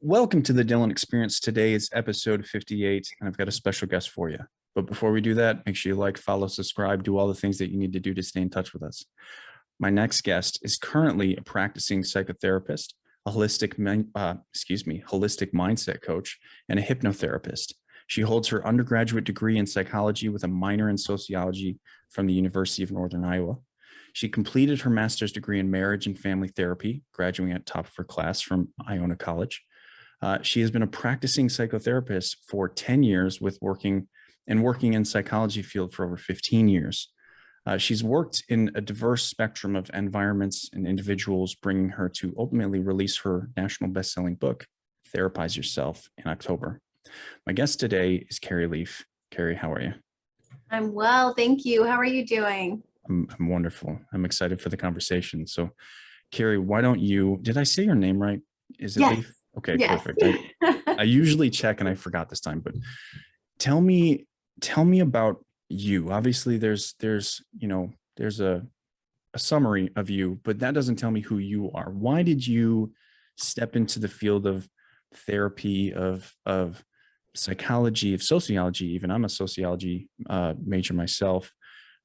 Welcome to the Dylan Experience. Today is episode 58, and I've got a special guest for you. But before we do that, make sure you like, follow, subscribe, do all the things that you need to do to stay in touch with us. My next guest is currently a practicing psychotherapist, a holistic mindset coach, and a hypnotherapist. She holds her undergraduate degree in psychology with a minor in sociology from the University of Northern Iowa. She completed her master's degree in marriage and family therapy, graduating at top of her class from Iona College. She has been a practicing psychotherapist for 10 years with working in psychology field for over 15 years. She's worked in a diverse spectrum of environments and individuals, bringing her to ultimately release her national best-selling book, Therapize Yourself, in October. My guest today is Carrie Leaf. Carrie, how are you? I'm well, thank you. How are you doing? I'm wonderful. I'm excited for the conversation. So, Carrie, did I say your name right? Is it Yes. Leaf? Okay, Yes. perfect. I usually check and I forgot this time, but tell me about you. Obviously there's a summary of you, but that doesn't tell me who you are. Why did you step into the field of therapy, of psychology, of sociology? Even I'm a sociology major myself,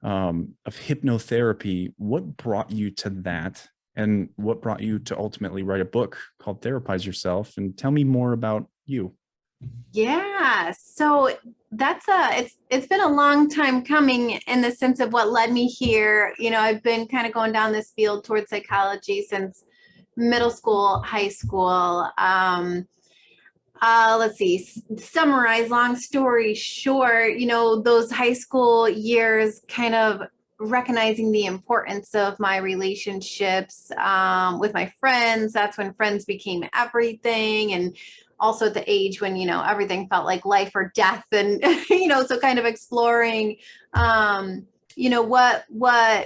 of hypnotherapy. What brought you to that? And what brought you to ultimately write a book called Therapize Yourself? And tell me more about you. Yeah. So it's been a long time coming in the sense of what led me here. I've been kind of going down this field towards psychology since middle school, high school. Let's see, summarize, long story short, those high school years kind of recognizing the importance of my relationships with my friends. That's when friends became everything. And also at the age when, everything felt like life or death. And, so kind of exploring, what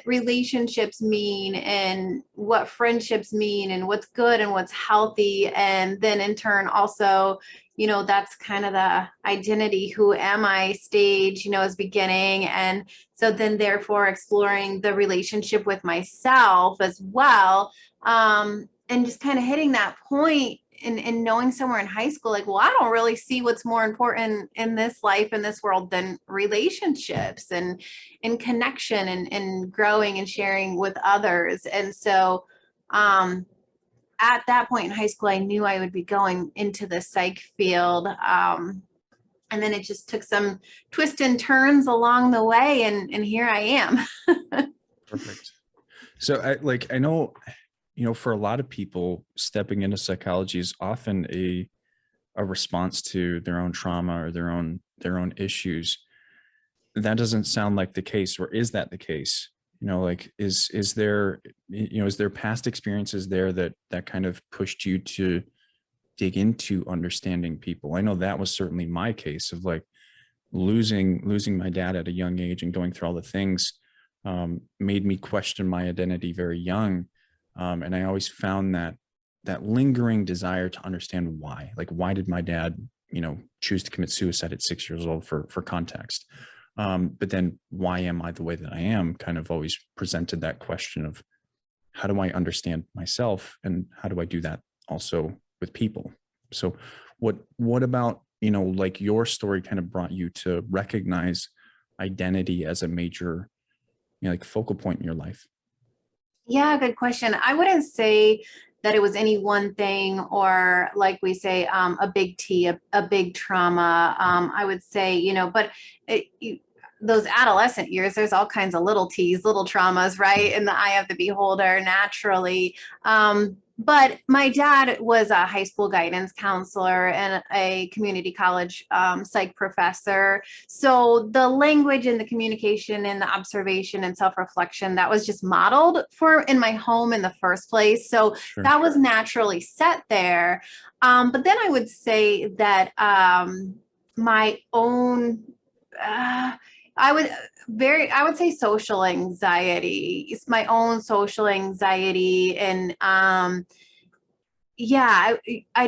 relationships mean and what friendships mean and what's good and what's healthy. And then in turn, also, that's kind of the identity, who am I stage, is beginning. And so then therefore exploring the relationship with myself as well. And just kind of hitting that point and knowing somewhere in high school, like, well, I don't really see what's more important in this life, in this world, than relationships and connection and growing and sharing with others. And so at that point in high school, I knew I would be going into the psych field. And then it just took some twists and turns along the way. And here I am. Perfect. So I know, for a lot of people, stepping into psychology is often a response to their own trauma or their own issues. That doesn't sound like the case, or is that the case? Is there past experiences there that kind of pushed you to dig into understanding people? I know that was certainly my case of like losing my dad at a young age and going through all the things, made me question my identity very young. And I always found that lingering desire to understand why. Like, why did my dad, choose to commit suicide at 6 years old, for context? But then why am I the way that I am? Kind of always presented that question of, how do I understand myself, and how do I do that also with people? So what about, like your story kind of brought you to recognize identity as a major, like focal point in your life? Yeah, good question. I wouldn't say that it was any one thing, or like we say, a big T, a big trauma. I would say, but those adolescent years, there's all kinds of little T's, little traumas, right? In the eye of the beholder, naturally. But my dad was a high school guidance counselor and a community college psych professor. So the language and the communication and the observation and self-reflection, that was just modeled for in my home in the first place. So Sure. that was naturally set there. But then I would say that my own, I would say social anxiety. It's my own social anxiety. And I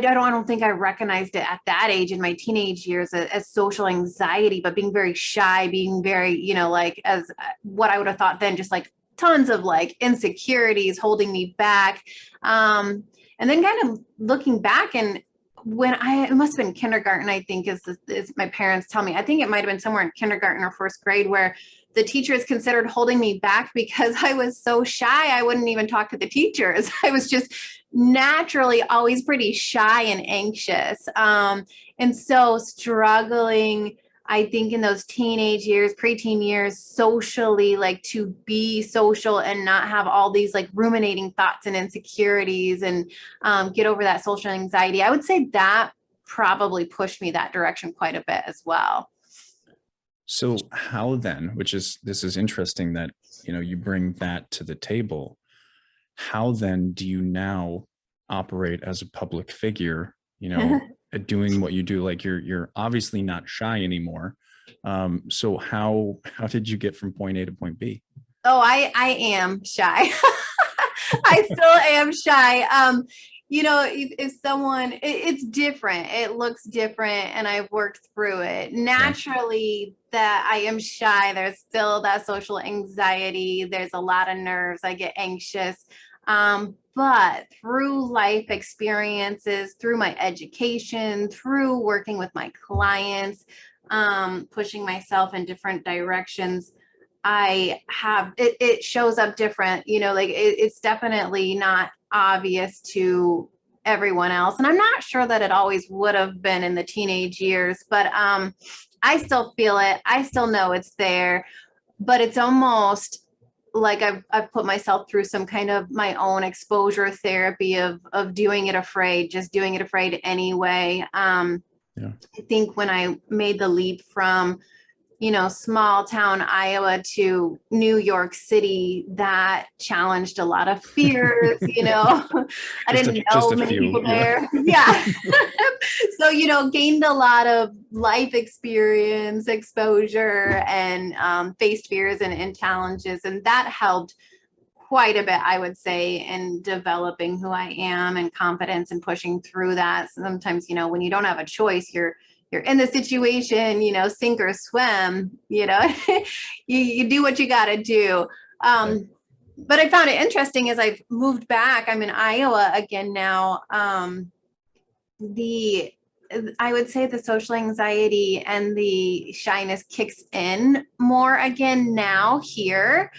don't think I recognized it at that age in my teenage years as social anxiety, but being very shy, being very, like, as what I would have thought then, just like tons of like insecurities holding me back. And then kind of looking back and it must have been kindergarten, I think is my parents tell me, I think it might've been somewhere in kindergarten or first grade, where the teachers considered holding me back because I was so shy. I wouldn't even talk to the teachers. I was just naturally always pretty shy and anxious. And so struggling, I think in those teenage years, preteen years, socially, like to be social and not have all these like ruminating thoughts and insecurities and get over that social anxiety. I would say that probably pushed me that direction quite a bit as well. So how then, this is interesting that, you bring that to the table. How then do you now operate as a public figure, doing what you do? Like you're obviously not shy anymore. So how did you get from point A to point B? Oh, I am shy. I still am shy. If someone, it's different, it looks different, and I've worked through it. Naturally, that I am shy. There's still that social anxiety. There's a lot of nerves. I get anxious. But through life experiences, through my education, through working with my clients, pushing myself in different directions, it shows up different, it's definitely not obvious to everyone else. And I'm not sure that it always would have been in the teenage years, but I still feel it. I still know it's there, but it's almost like I've put myself through some kind of my own exposure therapy of doing it afraid, just doing it afraid anyway. I think when I made the leap from small town Iowa to New York City, that challenged a lot of fears, I didn't know many people there. Yeah. So, gained a lot of life experience, exposure, and faced fears and challenges. And that helped quite a bit, I would say, in developing who I am and confidence and pushing through that. Sometimes, when you don't have a choice, you're in the situation, sink or swim, you do what you got to do. But I found it interesting as I've moved back. I'm in Iowa again now. I would say the social anxiety and the shyness kicks in more again now here,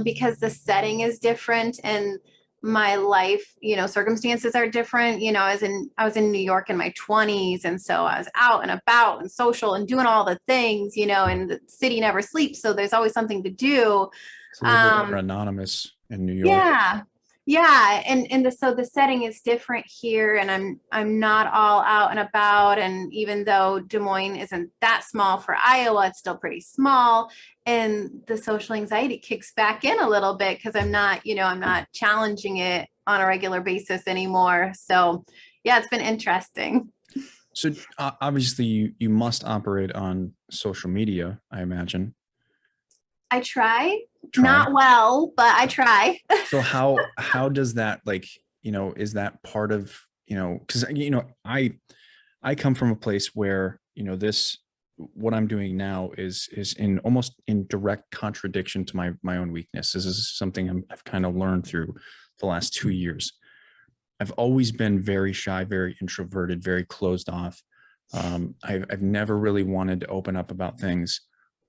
because the setting is different and my life, circumstances are different. I was in New York in my 20s. And so I was out and about and social and doing all the things, and the city never sleeps. So there's always something to do. It's a little bit more anonymous in New York. Yeah. Yeah. So the setting is different here, and I'm not all out and about. And even though Des Moines isn't that small for Iowa, it's still pretty small. And the social anxiety kicks back in a little bit because I'm not challenging it on a regular basis anymore. So yeah, it's been interesting. So obviously you must operate on social media, I imagine. I try. Not well, but I try. So how does that, is that part of, because, I come from a place where, what I'm doing now is almost in direct contradiction to my own weakness. This is something I've kind of learned through the last 2 years. I've always been very shy, very introverted, very closed off. I've never really wanted to open up about things.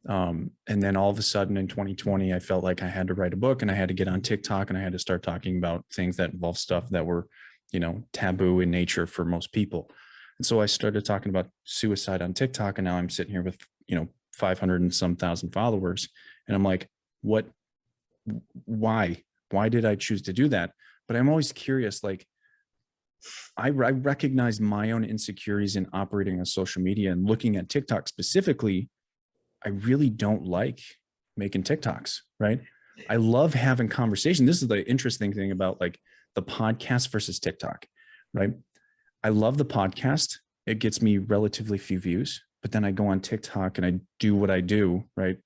And then all of a sudden in 2020, I felt like I had to write a book and I had to get on TikTok and I had to start talking about things that involve stuff that were, taboo in nature for most people. And so I started talking about suicide on TikTok, and now I'm sitting here with, 500 and some thousand followers. And I'm like, why did I choose to do that? But I'm always curious, I recognize my own insecurities in operating on social media, and looking at TikTok specifically. I really don't like making TikToks, right? I love having conversation. This is the interesting thing about the podcast versus TikTok, right? I love the podcast. It gets me relatively few views, but then I go on TikTok and I do what I do, right?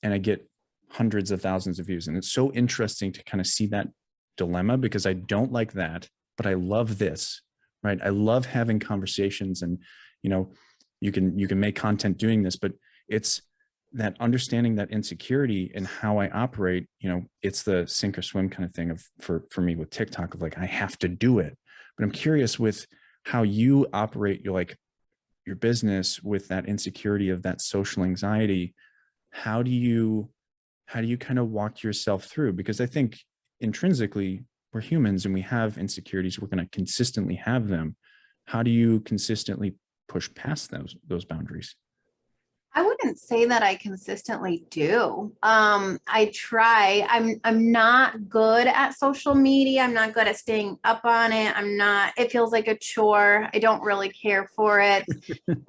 And I get hundreds of thousands of views. And it's so interesting to kind of see that dilemma, because I don't like that, but I love this, right? I love having conversations, and, you can make content doing this, but it's that understanding that insecurity and how I operate. It's the sink or swim kind of thing for me with TikTok of I have to do it. But I'm curious with how you operate your business with that insecurity of that social anxiety. How do you kind of walk yourself through? Because I think intrinsically we're humans and we have insecurities. We're going to consistently have them. How do you consistently push past those boundaries? I wouldn't say that I consistently do. I try. I'm not good at social media. I'm not good at staying up on it. It feels like a chore. I don't really care for it.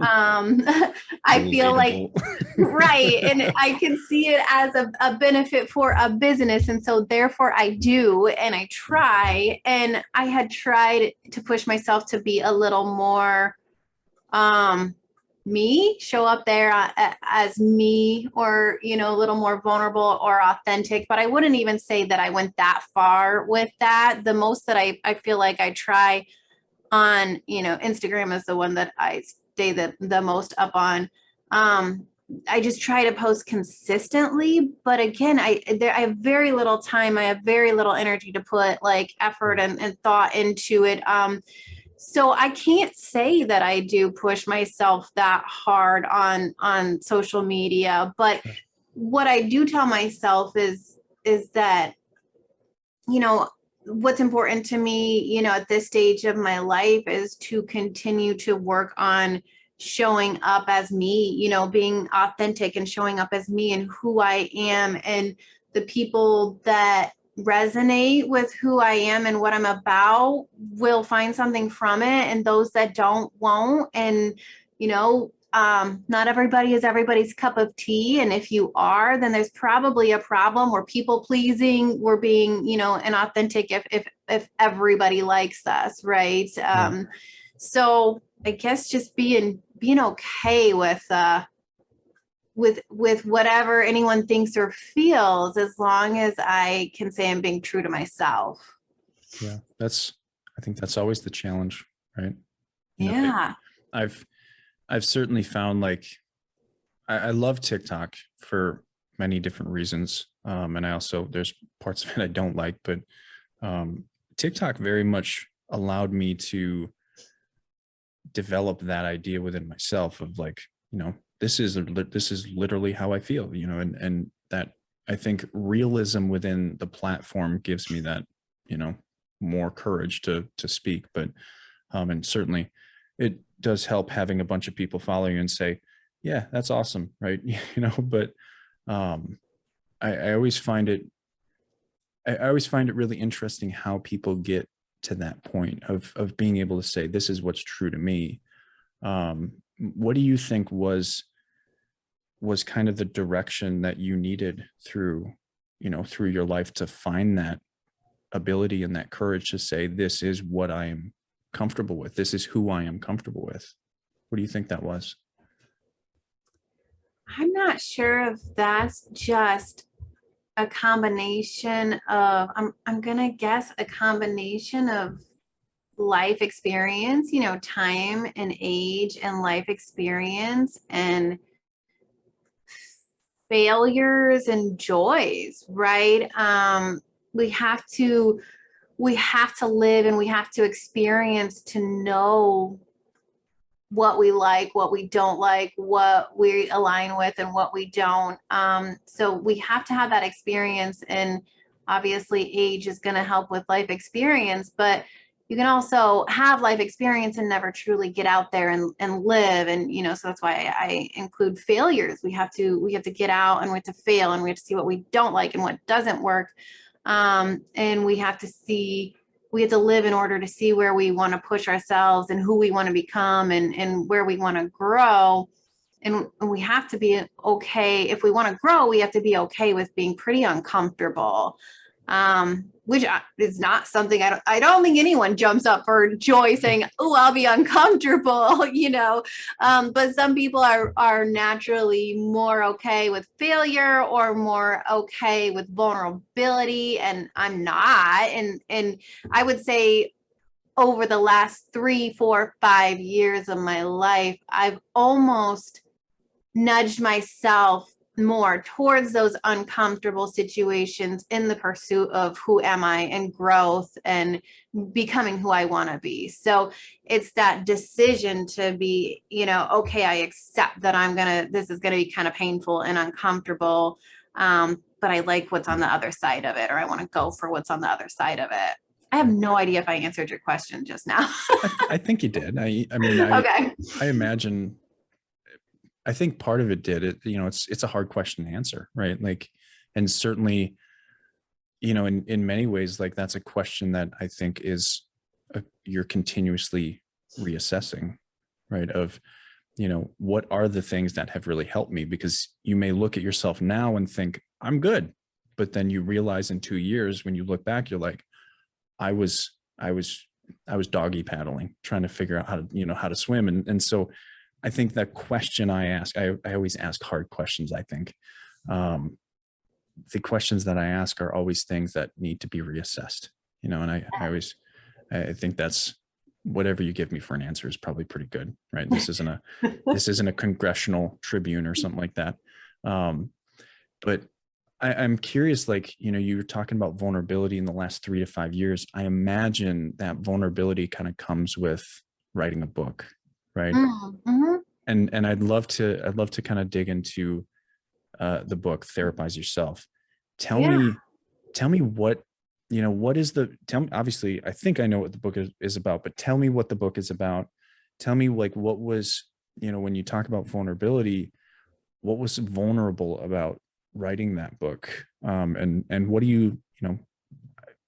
I feel like, right. And I can see it as a benefit for a business. And so therefore I do, and I try, and I had tried to push myself to be a little more, show up there as me, or, a little more vulnerable or authentic. But I wouldn't even say that I went that far with that. The most that I feel like I try on, Instagram is the one that I stay the most up on. I just try to post consistently, but again, I have very little time. I have very little energy to put like effort and thought into it. So I can't say that I do push myself that hard on social media, but what I do tell myself is that, what's important to me, at this stage of my life is to continue to work on showing up as me, being authentic and showing up as me and who I am, and the people that resonate with who I am and what I'm about will find something from it, and those that don't won't. And not everybody is everybody's cup of tea, and if you are, then there's probably a problem. We're people pleasing, we're being inauthentic if everybody likes us, right? So I guess just being okay with whatever anyone thinks or feels, as long as I can say I'm being true to myself. Yeah, I think that's always the challenge, right? Yeah. I've certainly found I love TikTok for many different reasons. And there's parts of it I don't like, but TikTok very much allowed me to develop that idea within myself of this is literally how I feel, and that I think realism within the platform gives me that, more courage to speak. But and certainly it does help having a bunch of people follow you and say, yeah, that's awesome, right? But I always find it really interesting how people get to that point of being able to say, this is what's true to me. What do you think was kind of the direction that you needed through your life to find that ability and that courage to say, this is what I am comfortable with. This is who I am comfortable with. What do you think that was? I'm not sure if that's just a combination of, I'm going to guess a combination of life experience, time and age and life experience, and failures and joys, right? We have to live and we have to experience to know what we like, what we don't like, what we align with and what we don't. So we have to have that experience, and obviously age is going to help with life experience, but you can also have life experience and never truly get out there and live. And, so that's why I include failures. We have to get out and we have to fail, and we have to see what we don't like and what doesn't work. And we have to live in order to see where we want to push ourselves and who we want to become and where we want to grow. And we have to be okay. If we want to grow, we have to be okay with being pretty uncomfortable. Which is not something I don't think anyone jumps up for joy saying, oh, I'll be uncomfortable, but some people are naturally more okay with failure or more okay with vulnerability, and I'm not. And I would say over the last 3, 4, 5 years of my life, I've almost nudged myself more towards those uncomfortable situations in the pursuit of who am I and growth and becoming who I want to be. So it's that decision to be, okay, I accept that this is going to be kind of painful and uncomfortable. But I like what's on the other side of it, or I want to go for what's on the other side of it. I have no idea if I answered your question just now. I think you did. I mean, Okay. I imagine, I think part of it did it, it's a hard question to answer, right? Like, and certainly, in many ways, like that's a question that I think is you're continuously reassessing, right? Of, what are the things that have really helped me? Because you may look at yourself now and think I'm good, but then you realize in 2 years, when you look back, you're like, I was doggy paddling, trying to figure out how to swim. And so I think that question I ask, I always ask hard questions. I think the questions that I ask are always things that need to be reassessed, and I think that's whatever you give me for an answer is probably pretty good, right? This isn't a congressional tribune or something like that. But I'm curious, like, you were talking about vulnerability in the last 3 to 5 years. I imagine that vulnerability kind of comes with writing a book, right? Mm-hmm. And I'd love to kind of dig into the book, Therapize Yourself. Tell me what, tell me, obviously, I think I know what the book is about, but tell me what the book is about. Tell me, like, what was, when you talk about vulnerability, what was vulnerable about writing that book? And what do you,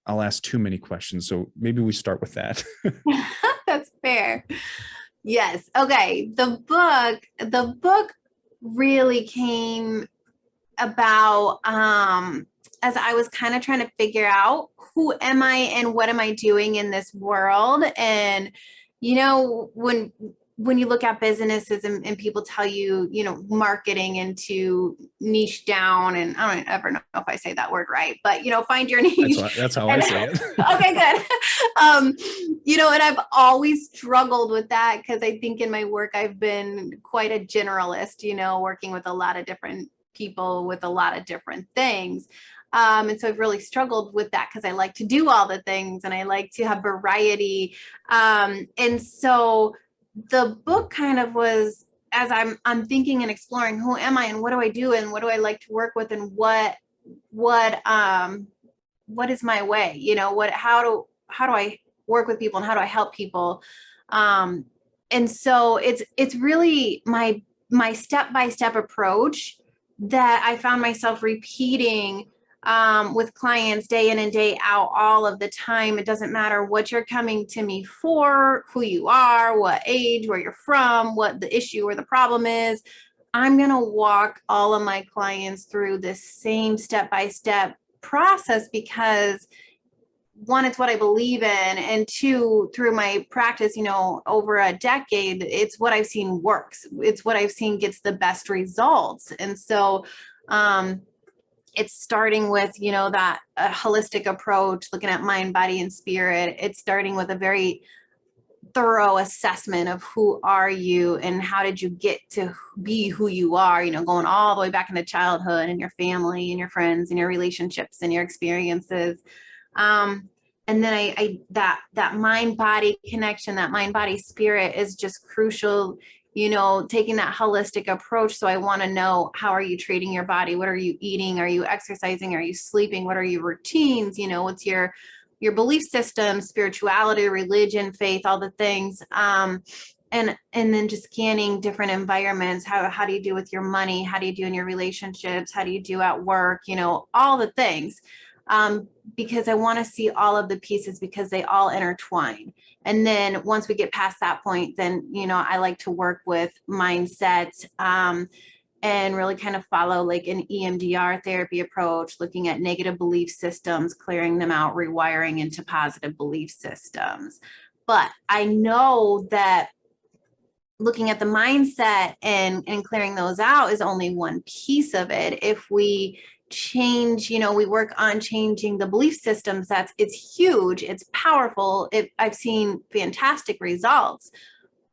I'll ask too many questions. So maybe we start with that. That's fair. Yes. Okay. The book really came about as I was kind of trying to figure out who am I and what am I doing in this world. And, when you look at businesses and people tell you, marketing and to niche down, and I don't ever know if I say that word right, but, find your niche. That's how I say it. Okay, good. And I've always struggled with that because I think in my work, I've been quite a generalist, working with a lot of different people with a lot of different things. And so I've really struggled with that because I like to do all the things and I like to have variety. And so the book kind of was, as I'm thinking and exploring, who am I and what do I do and what do I like to work with and what is my way? How do I work with people and how do I help people? And so it's really my step-by-step approach that I found myself repeating with clients day in and day out all of the time. It doesn't matter what you're coming to me for, who you are, what age, where you're from, what the issue or the problem is. I'm going to walk all of my clients through this same step-by-step process because one, it's what I believe in, and two, through my practice, over a decade, it's what I've seen works. It's what I've seen gets the best results. And so, it's starting with, that holistic approach, looking at mind, body, and spirit. It's starting with a very thorough assessment of who are you and how did you get to be who you are, going all the way back into childhood and your family and your friends and your relationships and your experiences. And then I that mind body connection, that mind body spirit is just crucial, taking that holistic approach. So I want to know, how are you treating your body? What are you eating? Are you exercising? Are you sleeping? What are your routines? What's your belief system, spirituality, religion, faith, all the things. And then just scanning different environments. How do you do with your money? How do you do in your relationships? How do you do at work? All the things. Because I want to see all of the pieces because they all intertwine. And then once we get past that point, then, I like to work with mindset, and really kind of follow like an EMDR therapy approach, looking at negative belief systems, clearing them out, rewiring into positive belief systems. But I know that looking at the mindset and clearing those out is only one piece of it. If we change, we work on changing the belief systems, it's huge, it's powerful. I've seen fantastic results.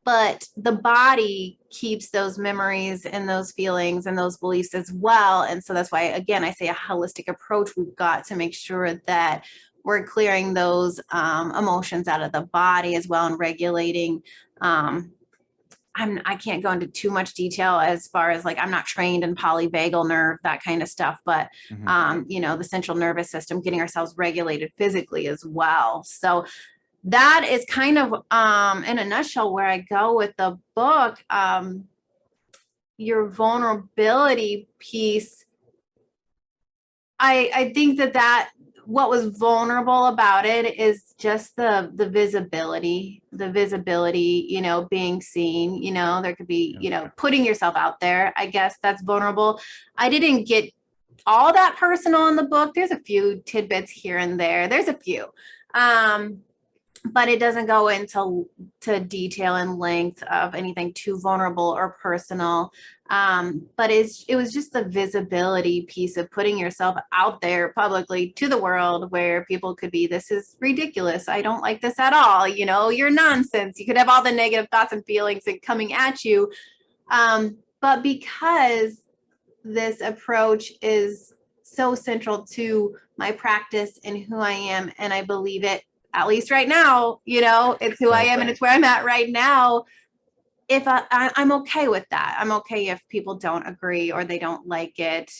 but the body keeps those memories and those feelings and those beliefs as well. And so that's why, again, I say a holistic approach. We've got to make sure that we're clearing those emotions out of the body as well, and regulating. I can't go into too much detail as far as like, I'm not trained in polyvagal nerve, that kind of stuff, but the central nervous system, getting ourselves regulated physically as well. So that is kind of in a nutshell where I go with the book. Your vulnerability piece, I think that what was vulnerable about it is just the visibility, being seen. There could be, putting yourself out there. I guess that's vulnerable. I didn't get all that personal in the book. There's a few tidbits here and there. There's a few. But it doesn't go into detail and length of anything too vulnerable or personal. But it was just the visibility piece of putting yourself out there publicly to the world, where people could be, this is ridiculous, I don't like this at all, you're nonsense. You could have all the negative thoughts and feelings coming at you. But because this approach is so central to my practice and who I am, and I believe it, at least right now, it's who I am and it's where I'm at right now. If I'm okay with that. I'm okay if people don't agree or they don't like it.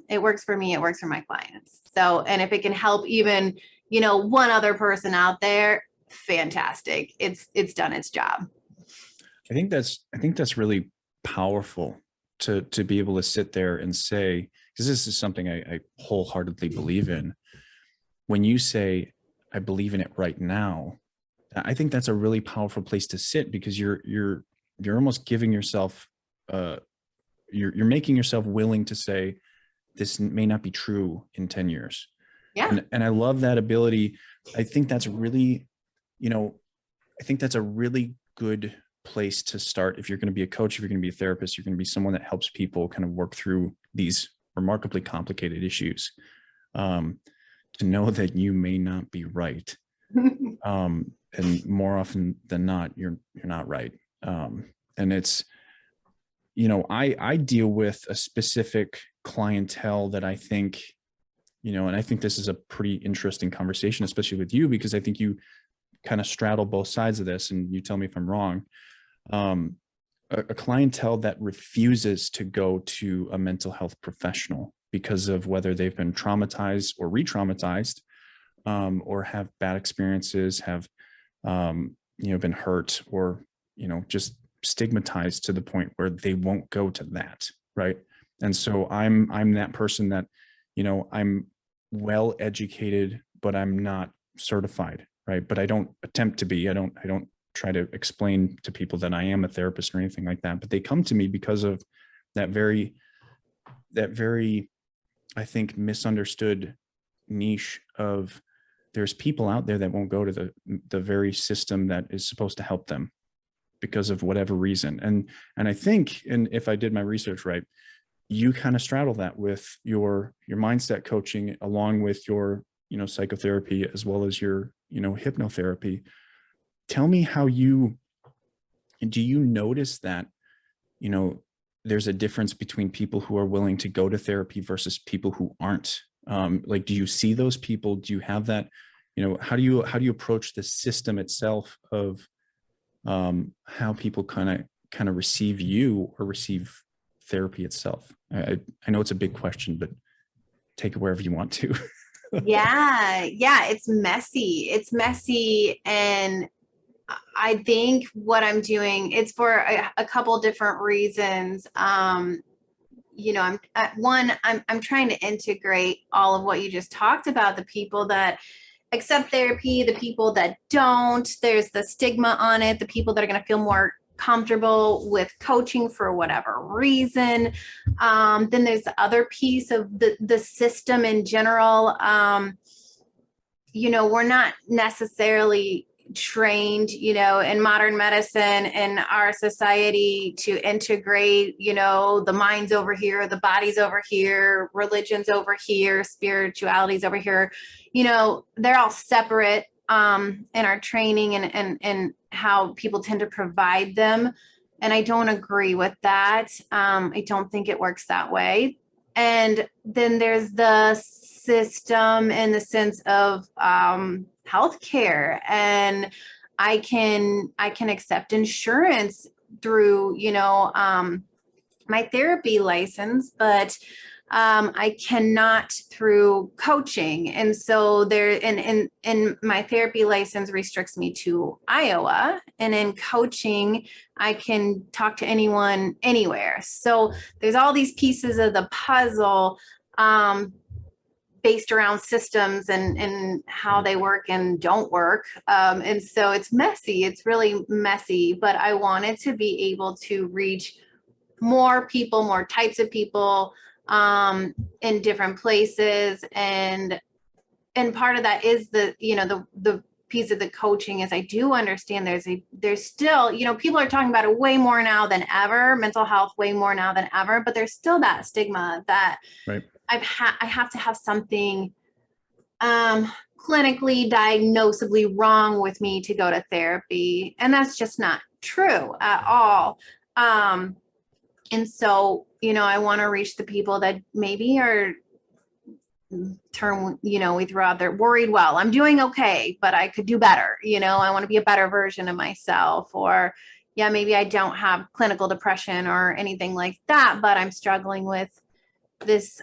It works for me. It works for my clients. So, and if it can help even, one other person out there, fantastic. It's done its job. I think that's really powerful to be able to sit there and say, because this is something I wholeheartedly believe in. When you say, I believe in it right now, I think that's a really powerful place to sit, because you're almost giving yourself, you're making yourself willing to say, this may not be true in 10 years. Yeah. And I love that ability. I think that's really, a really good place to start. If you're going to be a coach, if you're going to be a therapist, you're going to be someone that helps people kind of work through these remarkably complicated issues. To know that you may not be right. And more often than not, you're not right. And it's, I deal with a specific clientele that I think, and I think this is a pretty interesting conversation, especially with you, because I think you kind of straddle both sides of this, and you tell me if I'm wrong. A clientele that refuses to go to a mental health professional because of whether they've been traumatized or re-traumatized, or have bad experiences, have, been hurt, or, just stigmatized to the point where they won't go to that. Right. And so I'm that person that, I'm well educated, but I'm not certified. Right. But I don't attempt to be. I don't try to explain to people that I am a therapist or anything like that, but they come to me because of that very, I think, misunderstood niche of, there's people out there that won't go to the very system that is supposed to help them because of whatever reason. And I think, and if I did my research right, you kind of straddle that with your mindset coaching, along with your, psychotherapy, as well as your, hypnotherapy. Tell me how do you notice that, there's a difference between people who are willing to go to therapy versus people who aren't? Like, do you see those people? Do you have that, how do you approach the system itself of how people kind of receive you or receive therapy itself? I know it's a big question, but take it wherever you want to. Yeah. It's messy. And I think what I'm doing, it's for a couple different reasons. I'm trying to integrate all of what you just talked about, the people that accept therapy, the people that don't. There's the stigma on it, the people that are going to feel more comfortable with coaching for whatever reason. Then there's the other piece of the system in general. We're not necessarily trained, in modern medicine in our society to integrate, the mind's over here, the body's over here, religion's over here, spirituality's over here. They're all separate in our training and how people tend to provide them. And I don't agree with that. I don't think it works that way. And then there's the system in the sense of healthcare, and I can accept insurance through, my therapy license, but I cannot through coaching. And so there, and my therapy license restricts me to Iowa. And in coaching, I can talk to anyone anywhere. So there's all these pieces of the puzzle based around systems and how they work and don't work. And so it's messy. It's really messy, but I wanted to be able to reach more people, more types of people in different places. And part of that is the piece of the coaching is I do understand there's still, people are talking about it way more now than ever, mental health way more now than ever, but there's still that stigma that Right. I have to have something clinically diagnosably wrong with me to go to therapy. And that's just not true at all. And so, I want to reach the people that maybe are we throw out there worried, well, I'm doing okay, but I could do better. I want to be a better version of myself, or yeah, maybe I don't have clinical depression or anything like that, but I'm struggling with this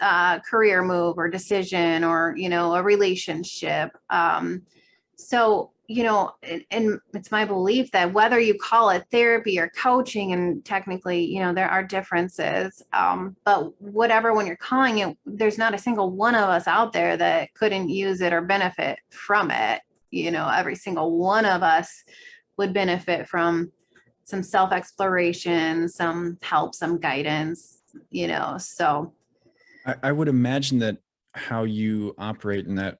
career move or decision or, a relationship. So, and it's my belief that whether you call it therapy or coaching, and technically, there are differences, but whatever, when you're calling it, there's not a single one of us out there that couldn't use it or benefit from it. Every single one of us would benefit from some self-exploration, some help, some guidance, so. I would imagine that how you operate in that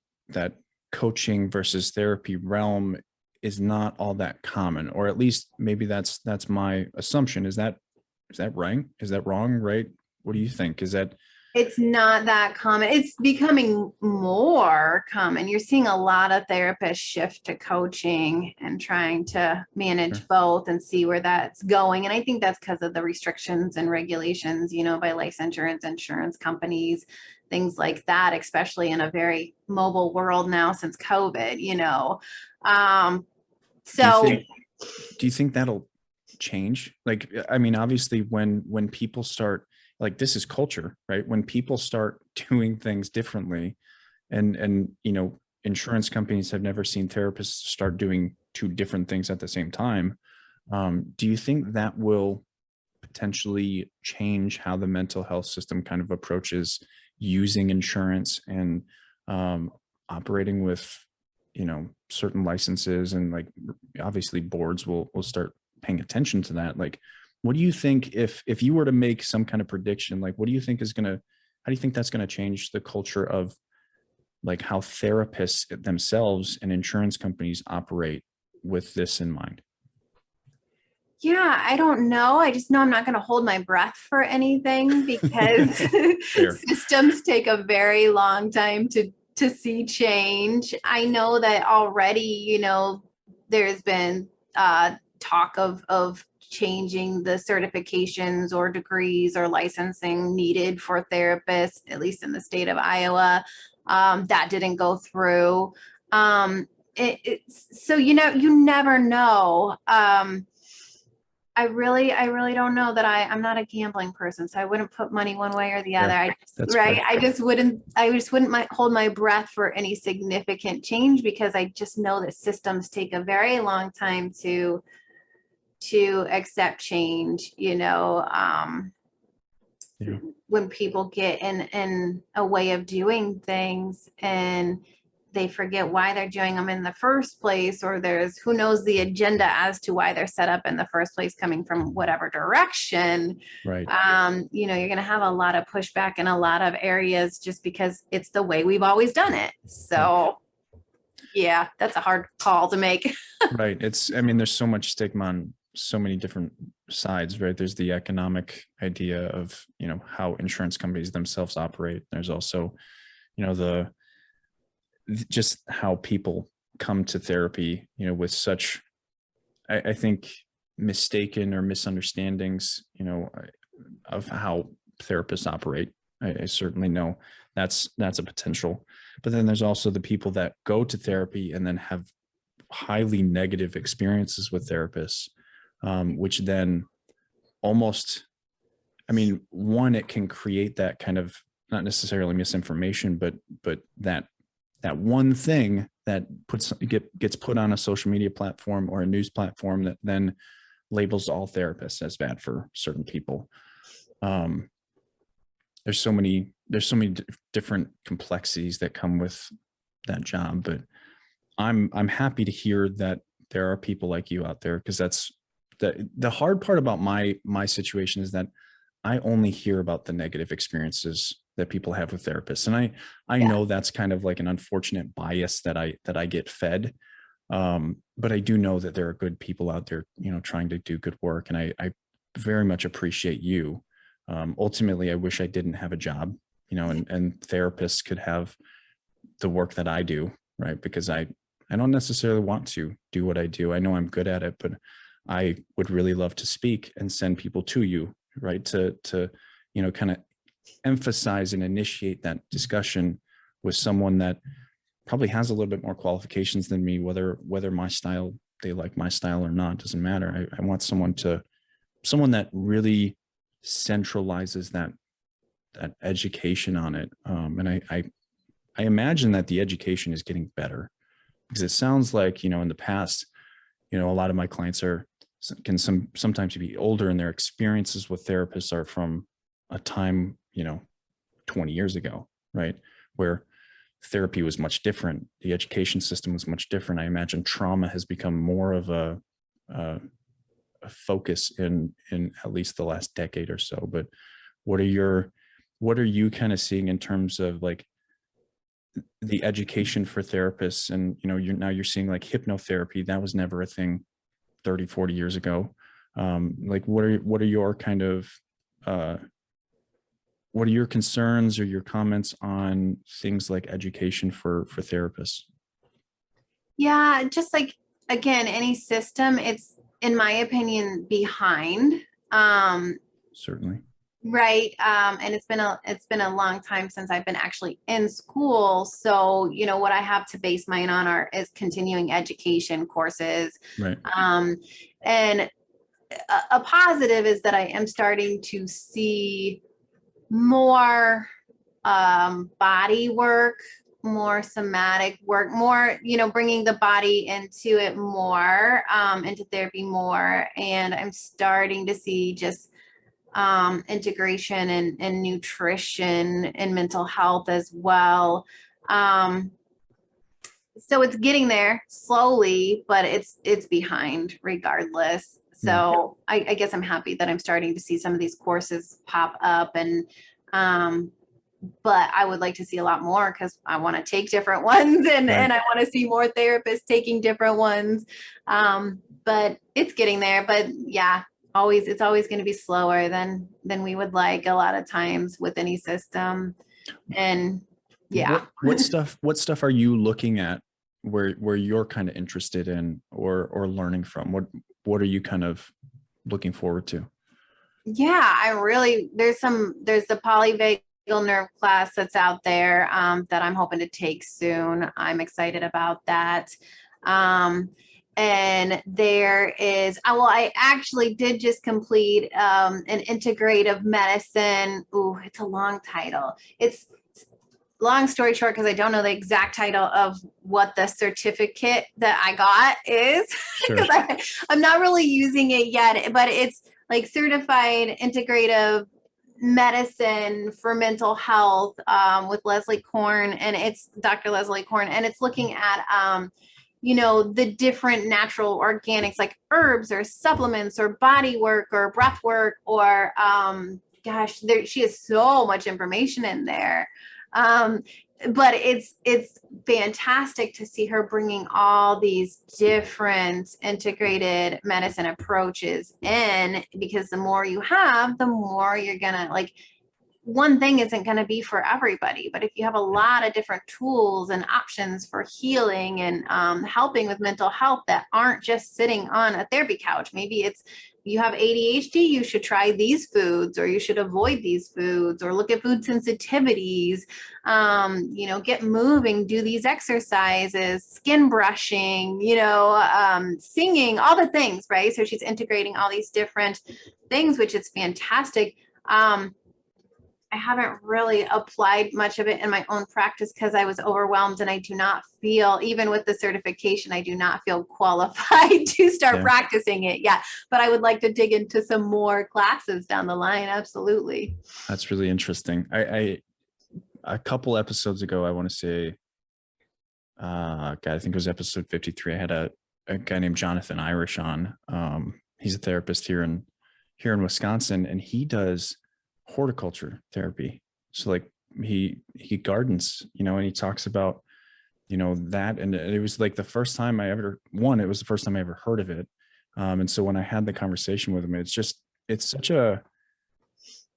coaching versus therapy realm is not all that common, or at least maybe that's my assumption. Is that right? Is that wrong? Right? What do you think? Is that? It's not that common. It's becoming more common. You're seeing a lot of therapists shift to coaching and trying to manage Sure. both and see where that's going. And I think that's because of the restrictions and regulations, by licensure, insurance companies, things like that, especially in a very mobile world now since COVID, So Do you think that'll change? Like, I mean, obviously when people start, like, this is culture, right? When people start doing things differently, and insurance companies have never seen therapists start doing two different things at the same time. Do you think that will potentially change how the mental health system kind of approaches using insurance and operating with, certain licenses, and like obviously boards will start paying attention to that? Like, what do you think, if you were to make some kind of prediction, like what do you think how do you think that's going to change the culture of like how therapists themselves and insurance companies operate with this in mind? yeah, I don't know. I just know I'm not going to hold my breath for anything because Fair. systems take a very long time to see change. I know that already, there's been talk of changing the certifications or degrees or licensing needed for therapists, at least in the state of Iowa. That didn't go through. So, you never know. I really don't know that I'm not a gambling person, so I wouldn't put money one way or the other. That's Right. fair. I just wouldn't hold my breath for any significant change because I just know that systems take a very long time to accept change, Yeah. when people get in a way of doing things and they forget why they're doing them in the first place, or there's who knows the agenda as to why they're set up in the first place, coming from whatever direction. Right. You're going to have a lot of pushback in a lot of areas just because it's the way we've always done it. So yeah, that's a hard call to make. Right. I mean, there's so much stigma on so many different sides, right? There's the economic idea of, how insurance companies themselves operate. There's also, just how people come to therapy, with such I think mistaken or misunderstandings, of how therapists operate. I certainly know that's a potential. But then there's also the people that go to therapy and then have highly negative experiences with therapists, which then almost, I mean, one, it can create that kind of, not necessarily misinformation, but that one thing that gets put on a social media platform or a news platform that then labels all therapists as bad for certain people. There's so many different complexities that come with that job, but I'm happy to hear that there are people like you out there, because that's the hard part about my situation, is that I only hear about the negative experiences that people have with therapists. And I know that's kind of like an unfortunate bias that I get fed. But I do know that there are good people out there, trying to do good work. And I very much appreciate you. Ultimately, I wish I didn't have a job, and therapists could have the work that I do, right? Because I don't necessarily want to do what I do. I know I'm good at it, but I would really love to speak and send people to you, right? To kind of emphasize and initiate that discussion with someone that probably has a little bit more qualifications than me, whether they like my style or not, doesn't matter. I want someone that really centralizes that education on it. And I imagine that the education is getting better, because it sounds like, in the past, a lot of my clients can sometimes be older, and their experiences with therapists are from a time, 20 years ago, right? Where therapy was much different. The education system was much different. I imagine trauma has become more of a focus in at least the last decade or so. But what are you kind of seeing in terms of like the education for therapists? And, you're seeing like hypnotherapy. That was never a thing 30, 40 years ago. Like what are your kind of, what are your concerns or your comments on things like education for therapists? Yeah, just like, again, any system, it's, in my opinion, behind. Certainly. Right. And it's been a long time since I've been actually in school. So, what I have to base mine on is continuing education courses. Right. And a positive is that I am starting to see more body work, more somatic work, more, bringing the body into it more, into therapy more. And I'm starting to see just integration and nutrition and mental health as well. So it's getting there slowly, but it's behind regardless. So I guess I'm happy that I'm starting to see some of these courses pop up, and but I would like to see a lot more, because I want to take different ones, and I want to see more therapists taking different ones. But it's getting there. But yeah, it's always going to be slower than we would like a lot of times with any system. And yeah. What stuff are you looking at where you're kind of interested in or learning from? What are you kind of looking forward to? Yeah, there's the polyvagal nerve class that's out there, that I'm hoping to take soon. I'm excited about that. And there is, I actually did just complete an integrative medicine. Ooh, it's a long title. It's long story short, because I don't know the exact title of what the certificate that I got is, because I'm not really using it yet, but it's like certified integrative medicine for mental health, with Leslie Korn, and it's Dr. Leslie Korn, and it's looking at the different natural organics, like herbs or supplements or body work or breath work, or she has so much information in there. But it's fantastic to see her bringing all these different integrated medicine approaches in, because the more you have, the more you're gonna, like, one thing isn't going to be for everybody, but if you have a lot of different tools and options for healing and helping with mental health that aren't just sitting on a therapy couch, maybe it's you have ADHD, you should try these foods, or you should avoid these foods, or look at food sensitivities, get moving, do these exercises, skin brushing, singing, all the things, right? So she's integrating all these different things, which is fantastic. I haven't really applied much of it in my own practice because I was overwhelmed, and I do not feel, even with the certification, I do not feel qualified to start practicing it yet. But I would like to dig into some more classes down the line. Absolutely. That's really interesting. I a couple episodes ago, I want to say, God, I think it was episode 53. I had a guy named Jonathan Irish on. He's a therapist here in Wisconsin, and he does horticulture therapy. So like he gardens, and he talks about, that. And it was like the first time it was the first time I ever heard of it. And so when I had the conversation with him, it's such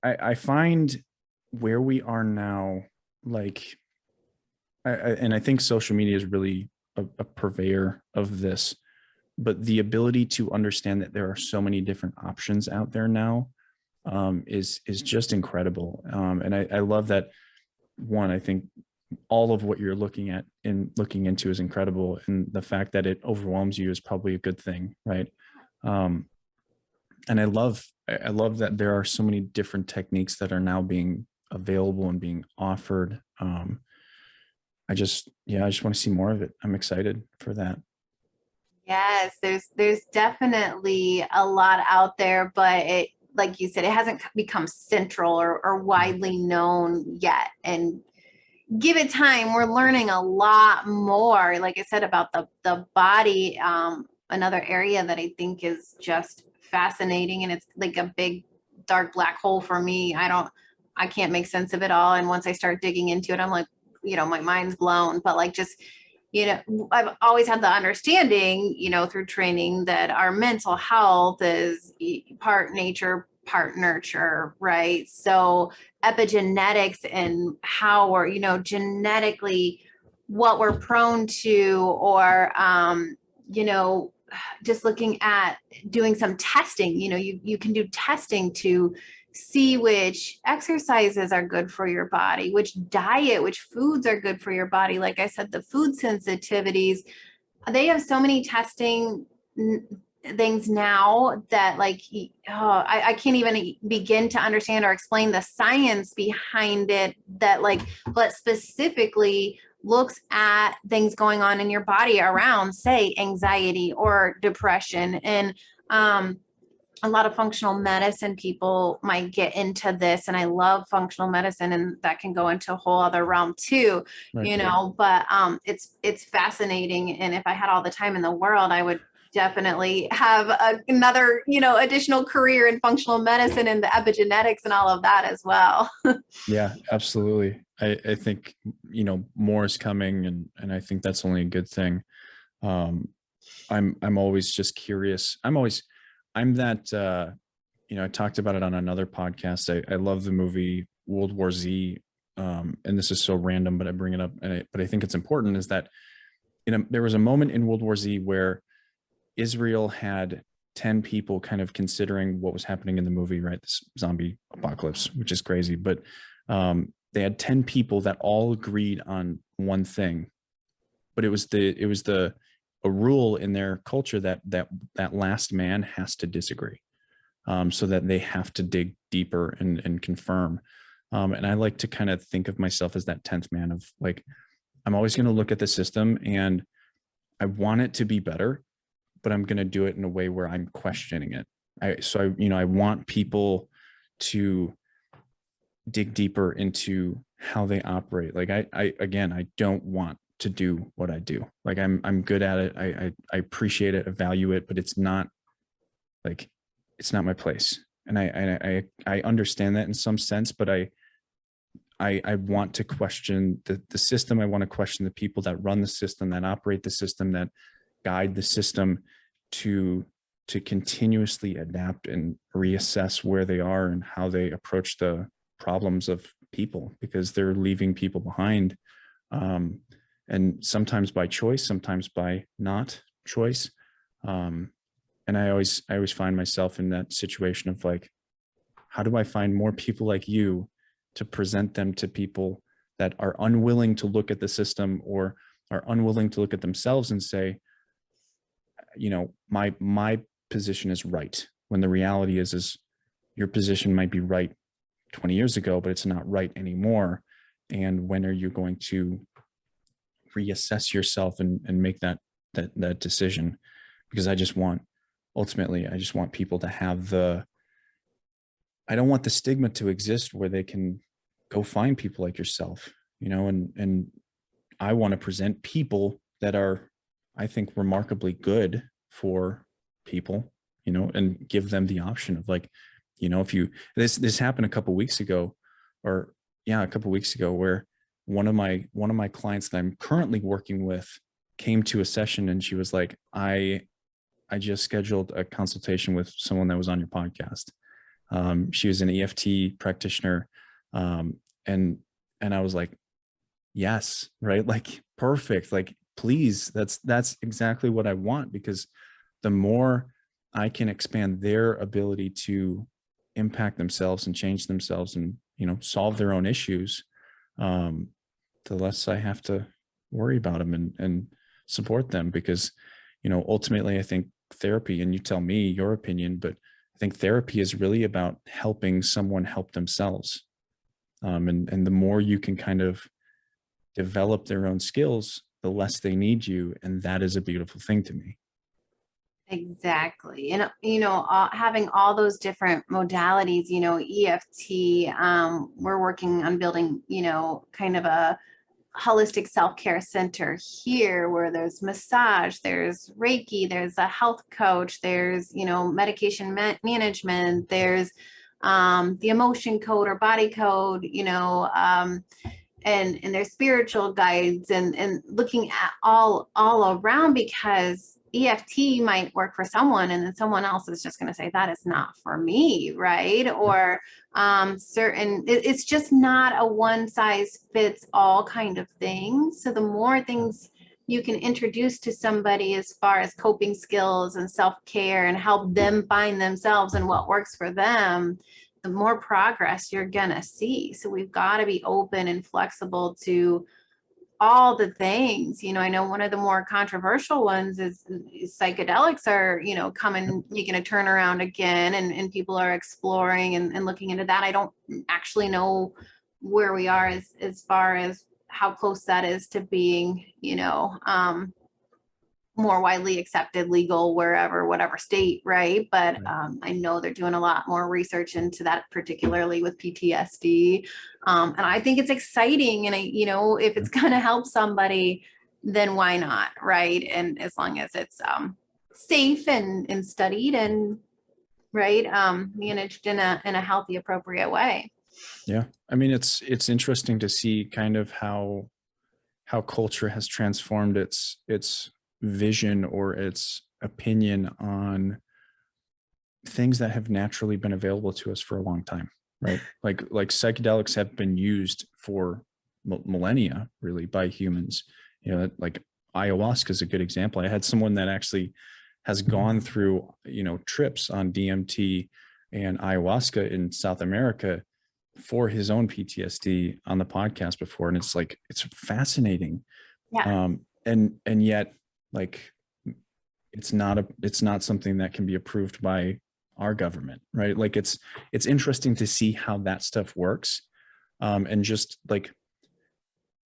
I find where we are now, like, and I think social media is really a purveyor of this, but the ability to understand that there are so many different options out there now is just incredible. And I love that. One, I think all of what you're looking at and looking into is incredible. And the fact that it overwhelms you is probably a good thing. Right. And I love that there are so many different techniques that are now being available and being offered. I just want to see more of it. I'm excited for that. Yes, there's definitely a lot out there, but it, like you said, it hasn't become central or widely known yet. And give it time. We're learning a lot more, like I said, about the body. Another area that I think is just fascinating, and it's like a big dark black hole for me. I can't make sense of it all. And once I start digging into it, I'm like, my mind's blown. But like, just, I've always had the understanding, through training, that our mental health is part nature, part nurture, right? So epigenetics and how we're, genetically what we're prone to, or, just looking at doing some testing, you can do testing to see which exercises are good for your body, which foods are good for your body. Like I said, the food sensitivities, they have so many testing things now that I can't even begin to understand or explain the science behind it, that but specifically looks at things going on in your body around, say, anxiety or depression. And a lot of functional medicine people might get into this, and I love functional medicine, and that can go into a whole other realm too, Right. but it's fascinating. And if I had all the time in the world, I would definitely have another, additional career in functional medicine and the epigenetics and all of that as well. Yeah, absolutely. I think, more is coming, and I think that's only a good thing. I'm always just curious. I'm that, I talked about it on another podcast. I love the movie World War Z. And this is so random, but I bring it up, but I think it's important, is that, there was a moment in World War Z where Israel had 10 people kind of considering what was happening in the movie, right? This zombie apocalypse, which is crazy, but they had 10 people that all agreed on one thing, but it was a rule in their culture that last man has to disagree, so that they have to dig deeper and confirm. And I like to kind of think of myself as that 10th man, of like, I'm always going to look at the system and I want it to be better, but I'm going to do it in a way where I'm questioning it. I want people to dig deeper into how they operate. Like I don't want to do what I do. Like I'm good at it. I appreciate it, I value it, but it's not my place. And I understand that in some sense, but I want to question the system. I want to question the people that run the system, that operate the system, that guide the system, to continuously adapt and reassess where they are and how they approach the problems of people, because they're leaving people behind. And sometimes by choice, sometimes by not choice. And I always find myself in that situation of like, how do I find more people like you to present them to people that are unwilling to look at the system or are unwilling to look at themselves and say, you know, my position is right, when the reality is your position might be right 20 years ago, but it's not right anymore. And when are you going to reassess yourself and make that decision? Because ultimately, I just want people to have I don't want the stigma to exist where they can go find people like yourself, you know, and I want to present people that are, I think, remarkably good for people, you know, and give them the option of like, you know, if this happened a couple of weeks ago, where one of my clients that I'm currently working with came to a session and she was like, I just scheduled a consultation with someone that was on your podcast. She was an EFT practitioner. And I was like, yes, right. Like, perfect. Like, please, that's exactly what I want, because the more I can expand their ability to impact themselves and change themselves and, you know, solve their own issues, the less I have to worry about them and support them. Because, you know, ultimately I think therapy, and you tell me your opinion, but I think therapy is really about helping someone help themselves. And the more you can kind of develop their own skills, the less they need you. And that is a beautiful thing to me. Exactly. And, you know, having all those different modalities, you know, EFT, we're working on building, you know, kind of a holistic self-care center here, where there's massage, there's Reiki, there's a health coach, there's, you know, medication management, there's the emotion code or body code, you know, and there's spiritual guides, and looking at all around, because EFT might work for someone and then someone else is just going to say that is not for me, right? Or it's just not a one size fits all kind of thing. So the more things you can introduce to somebody as far as coping skills and self-care and help them find themselves and what works for them, the more progress you're gonna see. So we've got to be open and flexible to all the things. You know, I know one of the more controversial ones is psychedelics are, you know, coming, you're going to turn around again, and people are exploring and looking into that. I don't actually know where we are as far as how close that is to being, you know, more widely accepted, legal, wherever, whatever state, right? But I know they're doing a lot more research into that, particularly with PTSD. And I think it's exciting. And, you know, if it's going to help somebody, then why not, right? And as long as it's safe and studied and, right, managed in a healthy, appropriate way. Yeah. I mean, it's interesting to see kind of how culture has transformed its vision or its opinion on things that have naturally been available to us for a long time, right? Like psychedelics have been used for millennia, really, by humans. You know, like ayahuasca is a good example. I had someone that actually has gone through, you know, trips on DMT and ayahuasca in South America for his own PTSD on the podcast before. And it's like, it's fascinating. Yeah. And yet, like, it's not something that can be approved by our government, right? Like, it's interesting to see how that stuff works. And just like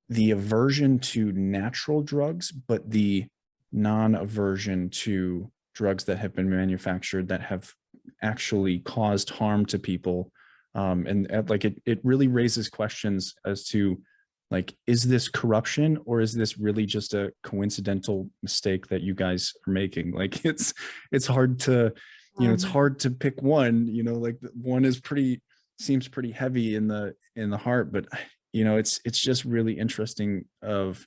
the aversion to natural drugs, but the non-aversion to drugs that have been manufactured that have actually caused harm to people. And like, it really raises questions as to, like, is this corruption, or is this really just a coincidental mistake that you guys are making? Like, it's hard to, you know, it's hard to pick one, you know, like one seems pretty heavy in the heart, but you know, it's just really interesting of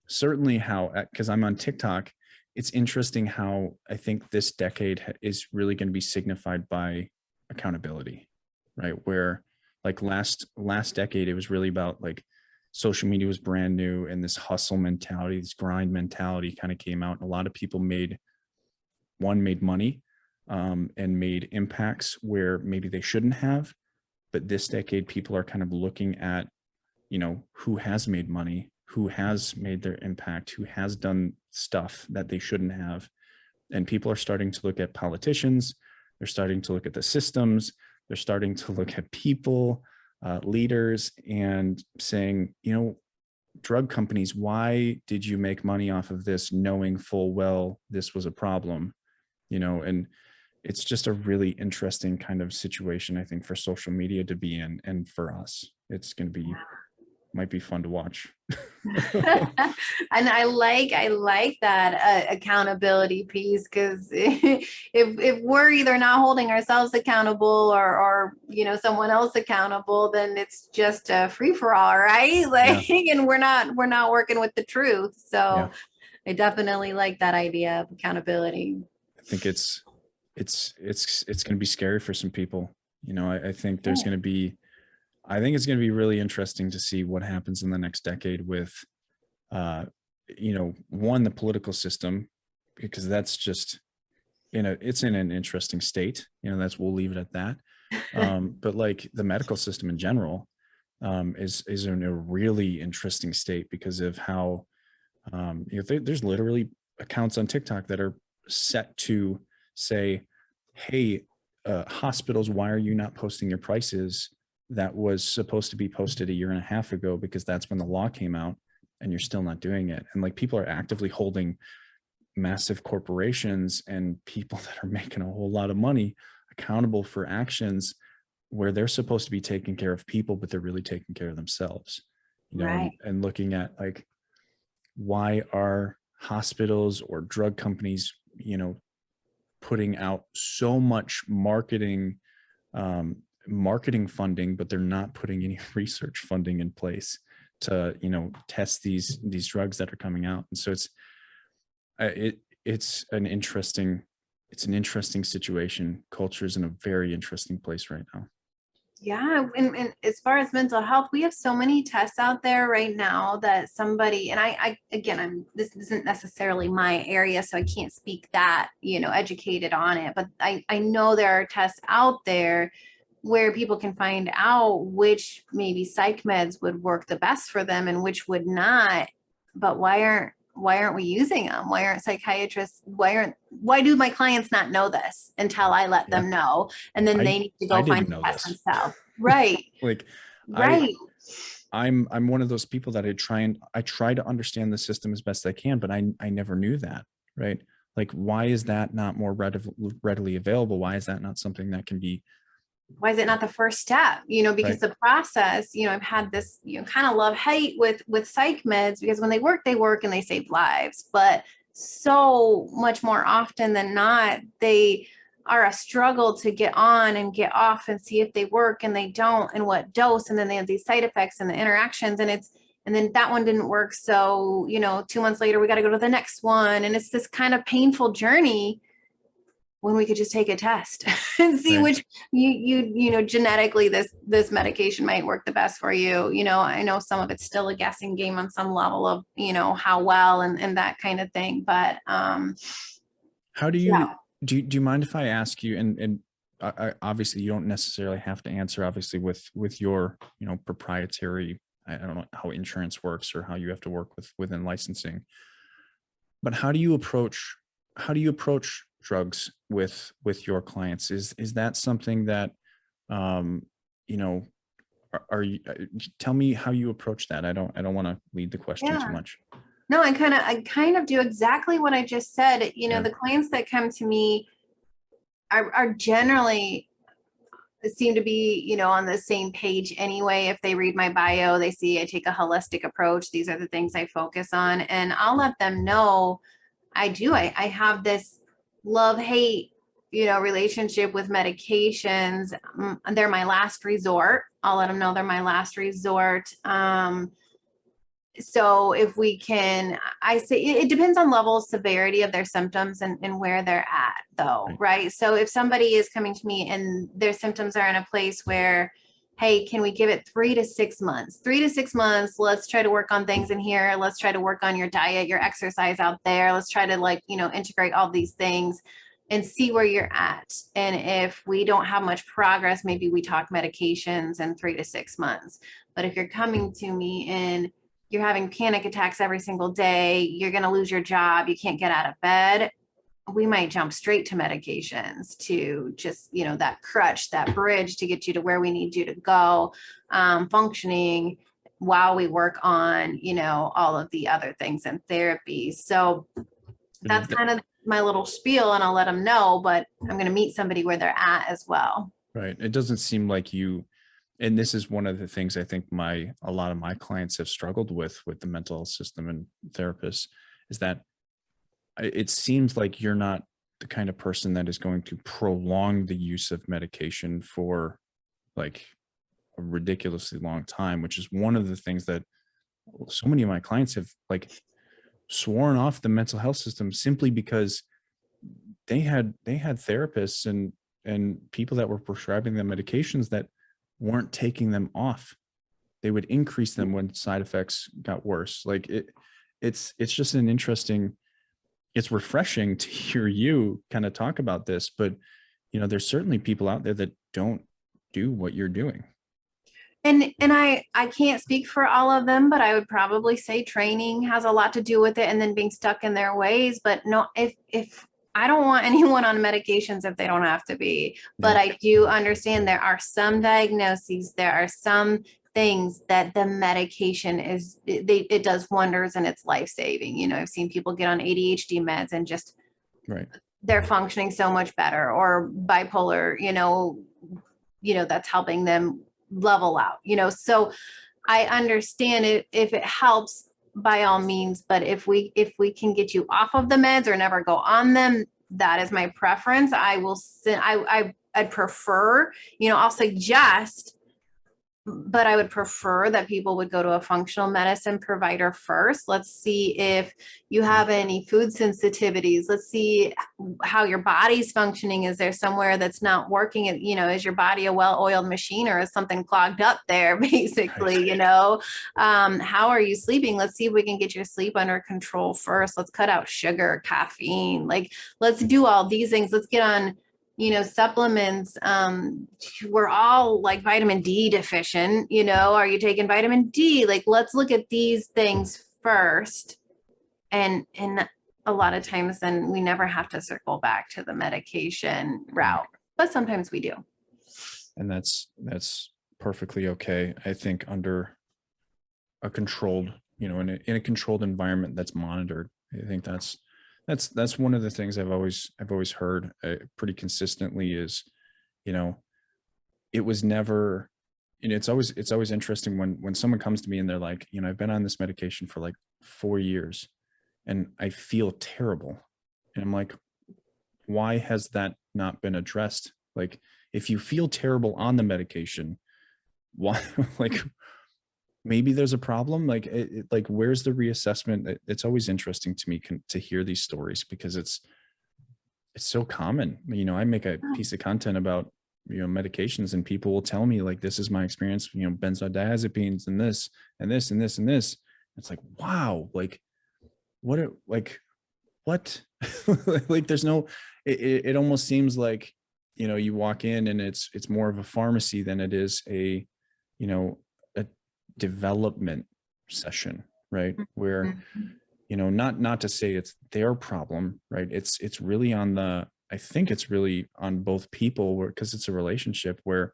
certainly how, because I'm on TikTok, it's interesting how I think this decade is really going to be signified by accountability, right? Where like last decade, it was really about like social media was brand new, and this hustle mentality, this grind mentality kind of came out. And a lot of people made money, and made impacts where maybe they shouldn't have. But this decade, people are kind of looking at, who has made money, who has made their impact, who has done stuff that they shouldn't have. And people are starting to look at politicians. They're starting to look at the systems. They're starting to look at people, leaders, and saying, drug companies, why did you make money off of this knowing full well this was a problem? And it's just a really interesting kind of situation, I think, for social media to be in. And for us, it's going to might be fun to watch. And I like that accountability piece, because if we're either not holding ourselves accountable or someone else accountable, then it's just a free for all, right? Like, yeah. And we're not working with the truth. So yeah. I definitely like that idea of accountability. I think it's going to be scary for some people. I think there's going to be, I think it's going to be really interesting to see what happens in the next decade with, one, the political system, because that's just, it's in an interesting state, we'll leave it at that. But like the medical system in general, is in a really interesting state because of how, there's literally accounts on TikTok that are set to say, hey, hospitals, why are you not posting your prices? That was supposed to be posted a year and a half ago, because that's when the law came out, and you're still not doing it. And like, people are actively holding massive corporations and people that are making a whole lot of money accountable for actions where they're supposed to be taking care of people, but they're really taking care of themselves, right. and looking at like, why are hospitals or drug companies, putting out so much marketing funding, but they're not putting any research funding in place to, test these drugs that are coming out. And so it's an interesting situation. Culture's in a very interesting place right now. Yeah. And as far as mental health, we have so many tests out there right now that somebody, and this isn't necessarily my area, so I can't speak that, educated on it, but I know there are tests out there where people can find out which maybe psych meds would work the best for them and which would not. But why aren't we using them? Why aren't psychiatrists, why do my clients not know this until I let them know? And then they need to go find the test themselves. Right. Like, right. I'm one of those people that I try to understand the system as best I can, but I never knew that. Right. Like, why is that not more readily available? Why is that not something that can be, why is it not the first step? Because right. The process, I've had this, kind of love-hate with psych meds, because when they work and they save lives, but so much more often than not, they are a struggle to get on and get off and see if they work, and they don't, and what dose. And then they have these side effects and the interactions, and then that one didn't work. So, 2 months later, we got to go to the next one. And it's this kind of painful journey, when we could just take a test and see right. which genetically this medication might work the best for you. I know some of it's still a guessing game on some level of, how well and that kind of thing. But how do you, do you mind if I ask you, and I, obviously you don't necessarily have to answer, obviously with your, proprietary, I don't know how insurance works or how you have to work within licensing, but how do you approach drugs with your clients? Is that something that, are you, tell me how you approach that. I don't want to lead the question too much. No, I kind of do exactly what I just said. The clients that come to me are generally seem to be, on the same page anyway. If they read my bio, they see I take a holistic approach. These are the things I focus on, and I'll let them know I have this love-hate, relationship with medications. They're my last resort. I'll let them know they're my last resort. So if we can, I say it depends on level of severity of their symptoms and where they're at, though, right? So if somebody is coming to me and their symptoms are in a place where, hey, can we give it 3 to 6 months? 3 to 6 months, let's try to work on things in here. Let's try to work on your diet, your exercise out there. Let's try to, like, integrate all these things and see where you're at. And if we don't have much progress, maybe we talk medications in 3 to 6 months. But if you're coming to me and you're having panic attacks every single day, you're going to lose your job, you can't get out of bed, we might jump straight to medications to just, that crutch, that bridge to get you to where we need you to go, functioning while we work on, all of the other things in therapy. So that's kind of my little spiel, and I'll let them know, but I'm going to meet somebody where they're at as well. Right. It doesn't seem like you, and this is one of the things I think a lot of my clients have struggled with the mental health system and therapists, is that it seems like you're not the kind of person that is going to prolong the use of medication for like a ridiculously long time, which is one of the things that so many of my clients have like sworn off the mental health system simply because they had therapists and people that were prescribing them medications that weren't taking them off. They would increase them when side effects got worse. Like it's just an interesting, it's refreshing to hear you kind of talk about this, but there's certainly people out there that don't do what you're doing. And I can't speak for all of them, but I would probably say training has a lot to do with it, and then being stuck in their ways. But no, if I don't want anyone on medications if they don't have to be, but I do understand there are some diagnoses, there are some things that the medication it does wonders and it's life-saving. I've seen people get on ADHD meds and just they're functioning so much better, or bipolar, that's helping them level out, so I understand it if it helps, by all means, but if we can get you off of the meds or never go on them, that is my preference. I'd prefer, I'll suggest, but I would prefer that people would go to a functional medicine provider first. Let's see if you have any food sensitivities. Let's see how your body's functioning. Is there somewhere that's not working? Is your body a well-oiled machine, or is something clogged up there, basically? How are you sleeping? Let's see if we can get your sleep under control first. Let's cut out sugar, caffeine. Like, let's do all these things. Let's get on supplements. We're all like vitamin D deficient, are you taking vitamin D? Like, let's look at these things first. And a lot of times then we never have to circle back to the medication route, but sometimes we do. And that's perfectly okay. I think under a controlled, in a controlled environment that's monitored, I think that's one of the things I've always heard pretty consistently is, it was never, it's always interesting when someone comes to me and they're like, I've been on this medication for like 4 years and I feel terrible. And I'm like, why has that not been addressed? Like, if you feel terrible on the medication, why, like, maybe there's a problem. Like, like, where's the reassessment? It's always interesting to me to hear these stories because it's so common. I make a piece of content about, medications, and people will tell me like, this is my experience, benzodiazepines and this and this and this and this. It's like, wow, like what, like there's no, it almost seems like, you walk in and it's more of a pharmacy than it is a development session, right? Where, not to say it's their problem, right? It's really I think it's really on both people, because it's a relationship where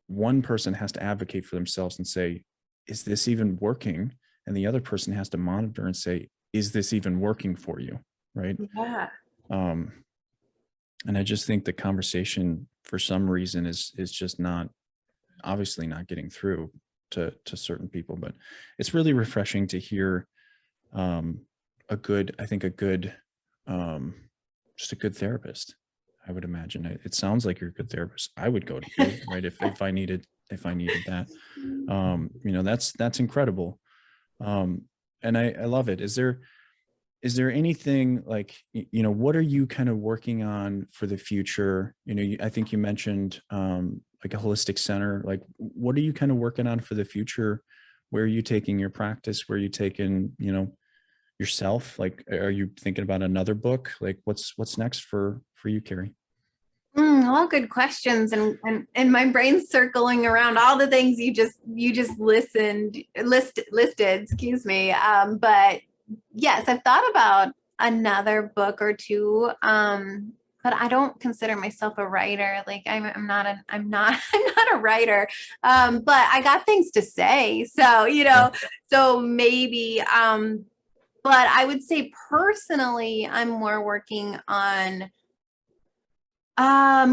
one person has to advocate for themselves and say, is this even working? And the other person has to monitor and say, is this even working for you? Right. Yeah. And I just think the conversation for some reason is just obviously not getting through to certain people, but it's really refreshing to hear a good therapist. I would imagine it sounds like you're a good therapist. I would go to you, right? If I needed that, that's incredible. And I love it. Is there anything like, what are you kind of working on for the future? I think you mentioned, like a holistic center? Like, what are you kind of working on for the future? Where are you taking your practice? Where are you taking, yourself? Like, are you thinking about another book? Like, what's next for you, Carrie? All good questions, and my brain's circling around all the things you just listed, excuse me. But yes, I've thought about another book or two. But I don't consider myself a writer. Like I'm not I'm not a writer. But I got things to say. So, Yeah. so maybe, but I would say personally, I'm more working on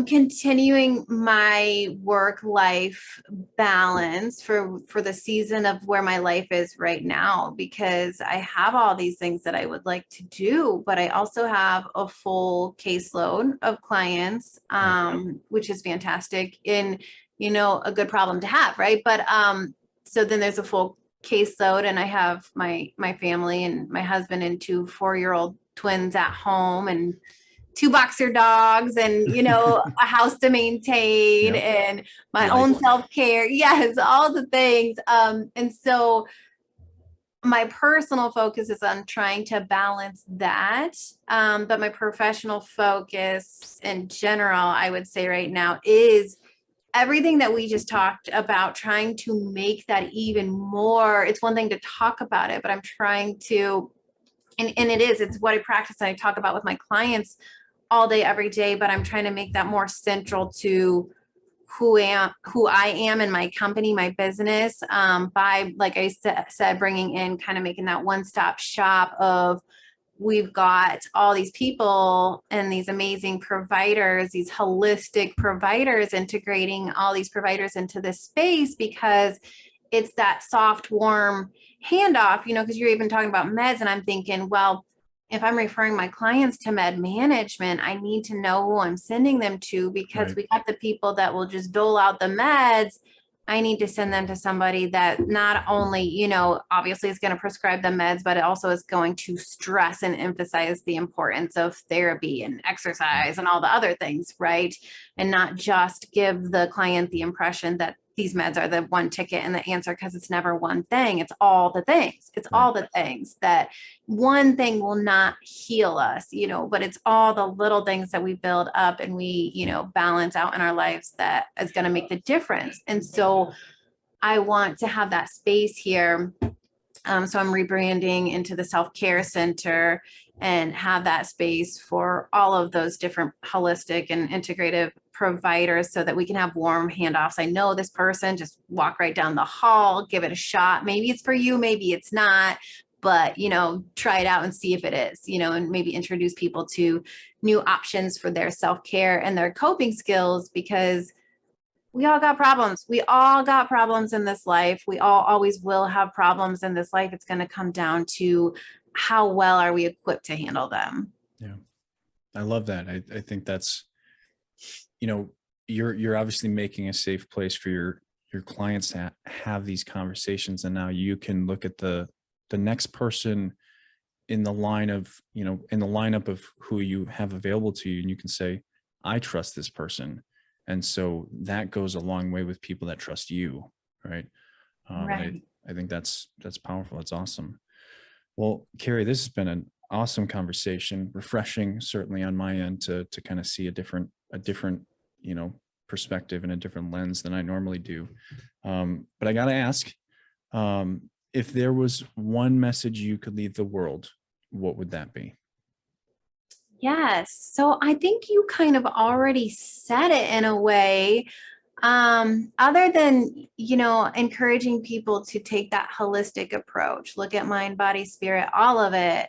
continuing my work-life balance for the season of where my life is right now, because I have all these things that I would like to do, but I also have a full caseload of clients, which is fantastic and, a good problem to have, right? But so then there's a full caseload, and I have my family and my husband and 2 4-year-old twins at home, and 2 boxer dogs, and a house to maintain, Yep. and my Life. own self-care. Yes, all the things. And so my personal focus is on trying to balance that. But my professional focus in general, I would say right now, is everything that we just talked about, trying to make that even more. It's one thing to talk about it, but I'm trying to, and it's what I practice and I talk about with my clients all day, every day, but I'm trying to make that more central to who I am in my company, my business, by, like I said, bringing in, kind of making that one-stop shop of, we've got all these people and these amazing providers, these holistic providers, integrating all these providers into this space, because it's that soft, warm handoff, because you're even talking about meds. And I'm thinking, well, if I'm referring my clients to med management, I need to know who I'm sending them to, because Right. we got the people that will just dole out the meds. I need to send them to somebody that not only, obviously is going to prescribe the meds, but it also is going to stress and emphasize the importance of therapy and exercise and all the other things, right? And not just give the client the impression that these meds are the one ticket and the answer, because it's never one thing. It's all the things. It's Right. all the things. That one thing will not heal us, but it's all the little things that we build up and we, balance out in our lives that is going to make the difference. And so I want to have that space here. So I'm rebranding into the self-care center and have that space for all of those different holistic and integrative providers, so that we can have warm handoffs. I know this person, just walk right down the hall, give it a shot. Maybe it's for you, maybe it's not, but, try it out and see if it is, and maybe introduce people to new options for their self-care and their coping skills, because we all got problems. We all got problems in this life. We all always will have problems in this life. It's going to come down to how well are we equipped to handle them. Yeah. I love that. I think that's, you're obviously making a safe place for your clients to have these conversations. And now you can look at the next person in the line of, in the lineup of who you have available to you. And you can say, I trust this person. And so that goes a long way with people that trust you. Right. Right. I think that's powerful. That's awesome. Well, Carrie, this has been an awesome conversation, refreshing, certainly on my end, to kind of see a different, perspective and a different lens than I normally do. But I got to ask, if there was one message you could leave the world, what would that be? Yes. So I think you kind of already said it in a way, other than, encouraging people to take that holistic approach, look at mind, body, spirit, all of it.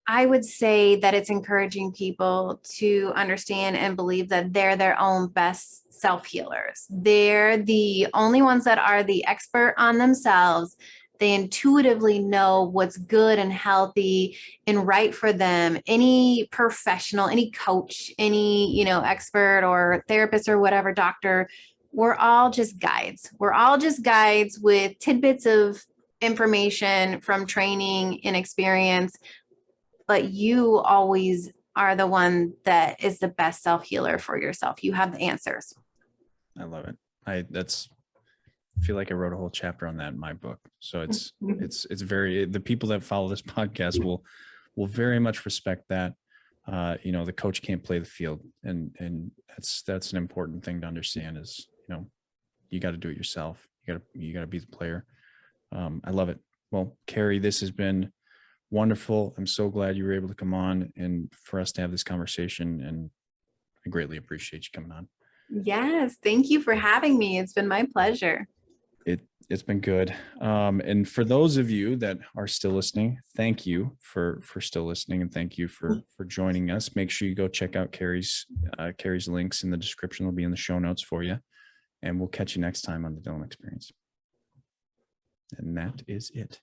I would say that it's encouraging people to understand and believe that they're their own best self-healers. They're the only ones that are the expert on themselves. They intuitively know what's good and healthy and right for them. Any professional, any coach, any, expert or therapist or whatever, doctor, we're all just guides. We're all just guides with tidbits of information from training and experience, but you always are the one that is the best self-healer for yourself. You have the answers. I love it. I feel like I wrote a whole chapter on that in my book. So it's very, the people that follow this podcast will very much respect that. The coach can't play the field, and that's an important thing to understand is, you got to do it yourself. You got to be the player. I love it. Well, Carrie, this has been wonderful. I'm so glad you were able to come on and for us to have this conversation, and I greatly appreciate you coming on. Yes, thank you for having me. It's been my pleasure. It's been good. And for those of you that are still listening, thank you for still listening, and thank you for joining us. Make sure you go check out Carrie's links in the description. They'll be in the show notes for you. And we'll catch you next time on the Dylan Experience. And that is it.